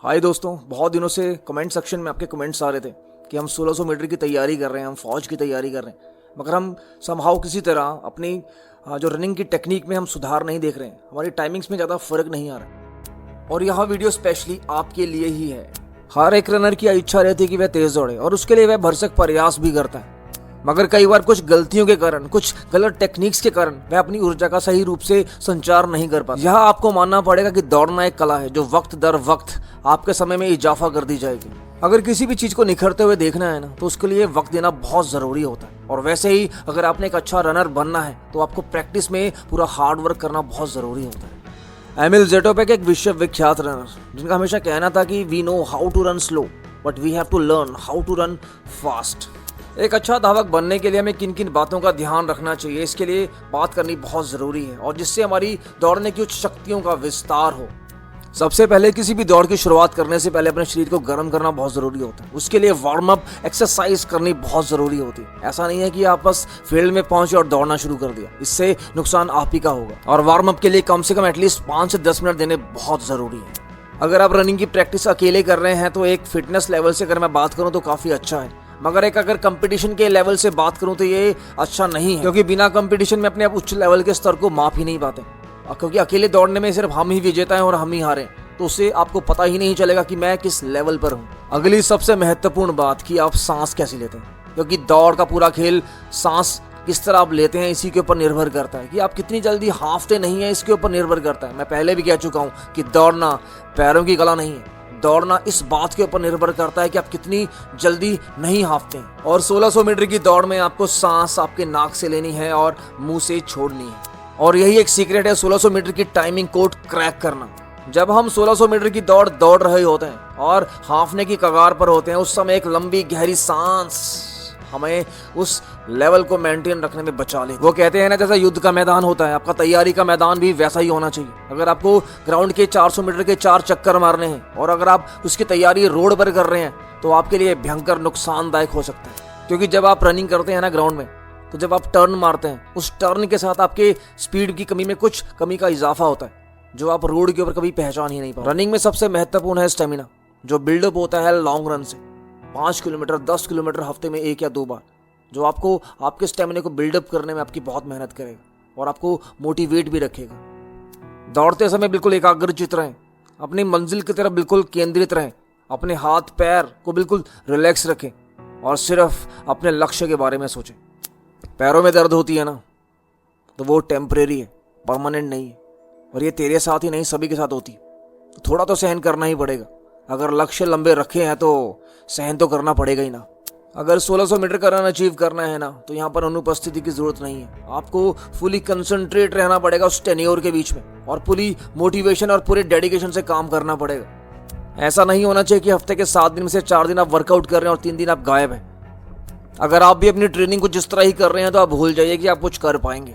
हाय दोस्तों, बहुत दिनों से कमेंट सेक्शन में आपके कमेंट्स आ रहे थे कि हम 1600 मीटर की तैयारी कर रहे हैं, हम फौज की तैयारी कर रहे हैं, मगर हम समहाउ किसी तरह अपनी जो रनिंग की टेक्निक में हम सुधार नहीं देख रहे हैं, हमारी टाइमिंग्स में ज़्यादा फर्क नहीं आ रहा। और यह वीडियो स्पेशली आपके लिए ही है। हर एक रनर की इच्छा रहती है कि वह तेज़ दौड़े और उसके लिए वह भरसक प्रयास भी करता है, मगर कई बार कुछ गलतियों के कारण, कुछ गलत टेक्निक्स के कारण वह अपनी ऊर्जा का सही रूप से संचार नहीं कर पाता। यह आपको मानना पड़ेगा कि दौड़ना एक कला है जो वक्त दर वक्त आपके समय में इजाफा कर दी जाएगी। अगर किसी भी चीज को निखरते हुए देखना है ना, तो उसके लिए वक्त देना बहुत जरूरी होता है। और वैसे ही अगर आपने एक अच्छा रनर बनना है तो आपको प्रैक्टिस में पूरा हार्ड वर्क करना बहुत जरूरी होता है। एमिल ज़ेटोपेक एक विश्व विख्यात रनर, जिनका हमेशा कहना था कि we know how to run slow but we have to learn how to run fast. एक अच्छा धावक बनने के लिए हमें किन किन बातों का ध्यान रखना चाहिए, इसके लिए बात करनी बहुत ज़रूरी है, और जिससे हमारी दौड़ने की उच्च शक्तियों का विस्तार हो। सबसे पहले किसी भी दौड़ की शुरुआत करने से पहले अपने शरीर को गर्म करना बहुत ज़रूरी होता है। उसके लिए वार्म अप एक्सरसाइज करनी बहुत ज़रूरी होती है। ऐसा नहीं है कि आप बस फील्ड में पहुंचे और दौड़ना शुरू कर दिया, इससे नुकसान आप ही का होगा। और वार्म अप के लिए कम से कम एटलीस्ट 5 से 10 मिनट देने बहुत ज़रूरी है। अगर आप रनिंग की प्रैक्टिस अकेले कर रहे हैं तो एक फिटनेस लेवल से अगर मैं बात करूँ तो काफ़ी अच्छा है, मगर एक अगर कंपटीशन के लेवल से बात करूं तो ये अच्छा नहीं है, क्योंकि बिना कंपटीशन में अपने आप उच्च लेवल के स्तर को माप ही नहीं पाते। क्योंकि अकेले दौड़ने में सिर्फ हम ही विजेता हैं और हम ही हारे, तो उससे आपको पता ही नहीं चलेगा कि मैं किस लेवल पर हूँ। अगली सबसे महत्वपूर्ण बात कि आप सांस कैसे लेते हैं, क्योंकि दौड़ का पूरा खेल सांस किस तरह आप लेते हैं इसी के ऊपर निर्भर करता है। कि आप कितनी जल्दी हाफते नहीं है इसके ऊपर निर्भर करता है। मैं पहले भी कह चुका हूँ कि दौड़ना पैरों की कला नहीं है, दौड़ना इस बात के ऊपर निर्भर करता है कि आप कितनी जल्दी नहीं हाफते हैं। और 1600 मीटर की दौड़ में आपको सांस आपके नाक से लेनी है और मुंह से छोड़नी है, और यही एक सीक्रेट है 1600 मीटर की टाइमिंग कोड क्रैक करना। जब हम 1600 मीटर की दौड़ रहे होते हैं और हाफने की कगार पर होते हैं, उस समय एक लंबी गहरी सांस हमें उस लेवल को मेंटेन रखने में बचा ले। वो कहते हैं ना, जैसा युद्ध का मैदान होता है, आपका तैयारी का मैदान भी वैसा ही होना चाहिए। अगर आपको ग्राउंड के 400 मीटर के 4 चक्कर मारने हैं और अगर आप उसकी तैयारी रोड पर कर रहे हैं तो आपके लिए भयंकर नुकसानदायक हो सकता है। क्योंकि जब आप रनिंग करते हैं ना ग्राउंड में, तो जब आप टर्न मारते हैं, उस टर्न के साथ आपके स्पीड की कमी में कुछ कमी का इजाफा होता है, जो आप रोड के ऊपर कभी पहचान ही नहीं पाओ। रनिंग में सबसे महत्वपूर्ण है स्टेमिना, जो बिल्डअप होता है लॉन्ग रन से। 5 किलोमीटर 10 किलोमीटर हफ्ते में 1 या 2 बार, जो आपको आपके स्टेमिना को बिल्डअप करने में आपकी बहुत मेहनत करेगा और आपको मोटिवेट भी रखेगा। दौड़ते समय बिल्कुल एकाग्रचित रहें, अपनी मंजिल की तरफ बिल्कुल केंद्रित रहें, अपने हाथ पैर को बिल्कुल रिलैक्स रखें और सिर्फ अपने लक्ष्य के बारे में सोचें। पैरों में दर्द होती है ना, तो वो टेम्परेरी है, परमानेंट नहीं है, और ये तेरे साथ ही नहीं सभी के साथ होती है। तो थोड़ा तो सहन करना ही पड़ेगा। अगर लक्ष्य लंबे रखे हैं तो सहन तो करना पड़ेगा ही ना। अगर 1600 मीटर का रन अचीव करना है ना, तो यहाँ पर अनुपस्थिति की जरूरत नहीं है। आपको फुली कंसंट्रेट रहना पड़ेगा उस टेन्योर के बीच में, और पूरी मोटिवेशन और पूरे डेडिकेशन से काम करना पड़ेगा। ऐसा नहीं होना चाहिए कि हफ्ते के 7 दिन में से 4 दिन आप वर्कआउट कर रहे हैं और 3 दिन आप गायब हैं। अगर आप भी अपनी ट्रेनिंग को जिस तरह ही कर रहे हैं तो आप भूल जाइए कि आप कुछ कर पाएंगे।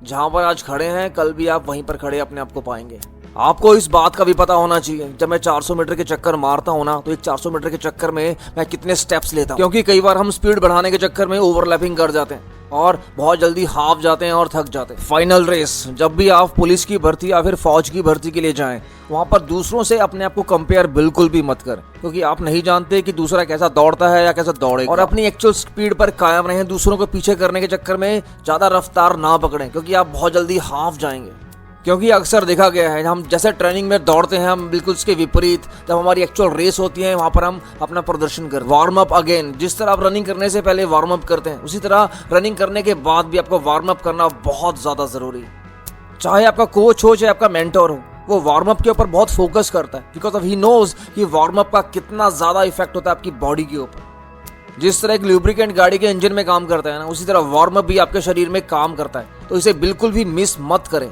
जहां पर आज खड़े हैं, कल भी आप वहीं पर खड़े अपने आप को पाएंगे। आपको इस बात का भी पता होना चाहिए, जब मैं 400 मीटर के चक्कर मारता हूं ना, तो एक 400 मीटर के चक्कर में मैं कितने स्टेप्स लेता हूं। क्योंकि कई बार हम स्पीड बढ़ाने के चक्कर में ओवरलैपिंग कर जाते हैं और बहुत जल्दी हाफ जाते हैं और थक जाते हैं। फाइनल रेस, जब भी आप पुलिस की भर्ती या फिर फौज की भर्ती के लिए जाएं, वहां पर दूसरों से अपने आप को कंपेयर बिल्कुल भी मत करें, क्योंकि आप नहीं जानते कि दूसरा कैसा दौड़ता है या कैसा दौड़ेगा। और अपनी एक्चुअल स्पीड पर कायम रहें, दूसरों को पीछे करने के चक्कर में ज्यादा रफ्तार ना पकड़ें, क्योंकि आप बहुत जल्दी हाफ जाएंगे। क्योंकि अक्सर देखा गया है, हम जैसे ट्रेनिंग में दौड़ते हैं, हम बिल्कुल उसके विपरीत जब हमारी एक्चुअल रेस होती है, वहां पर हम अपना प्रदर्शन करते हैं। वार्म अप अगेन, जिस तरह आप रनिंग करने से पहले वार्म अप करते हैं, उसी तरह रनिंग करने के बाद भी आपको वार्म अप करना बहुत ज्यादा जरूरी है। चाहे आपका कोच हो चाहे आपका मेंटर हो, वो वार्म अप के ऊपर बहुत फोकस करता है, बिकॉज ऑफ ही नोज कि वार्म अप का कितना ज्यादा इफेक्ट होता है आपकी बॉडी के ऊपर। जिस तरह एक लुब्रिकेंट गाड़ी के इंजन में काम करता है ना, उसी तरह वार्म अप भी आपके शरीर में काम करता है। तो इसे बिल्कुल भी मिस मत करें।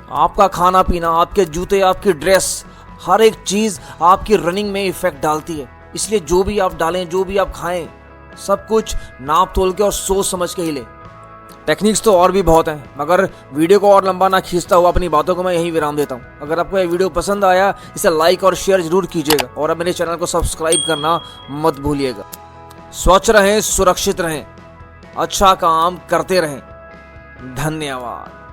आपका खाना पीना, आपके जूते, आपकी ड्रेस, हर एक चीज आपकी रनिंग में इफेक्ट डालती है। इसलिए जो भी आप डालें, जो भी आप खाएं, सब कुछ नाप तोल के और सोच समझ के ही लें। टेक्निक्स तो और भी बहुत हैं, मगर वीडियो को और लंबा ना खींचता हुआ अपनी बातों को मैं यहीं विराम देता हूं। अगर आपको ये वीडियो पसंद आया, इसे लाइक और शेयर जरूर कीजिएगा, और अब मेरे चैनल को सब्सक्राइब करना मत भूलिएगा। स्वच्छ रहें, सुरक्षित रहें, अच्छा काम करते रहें। धन्यवाद।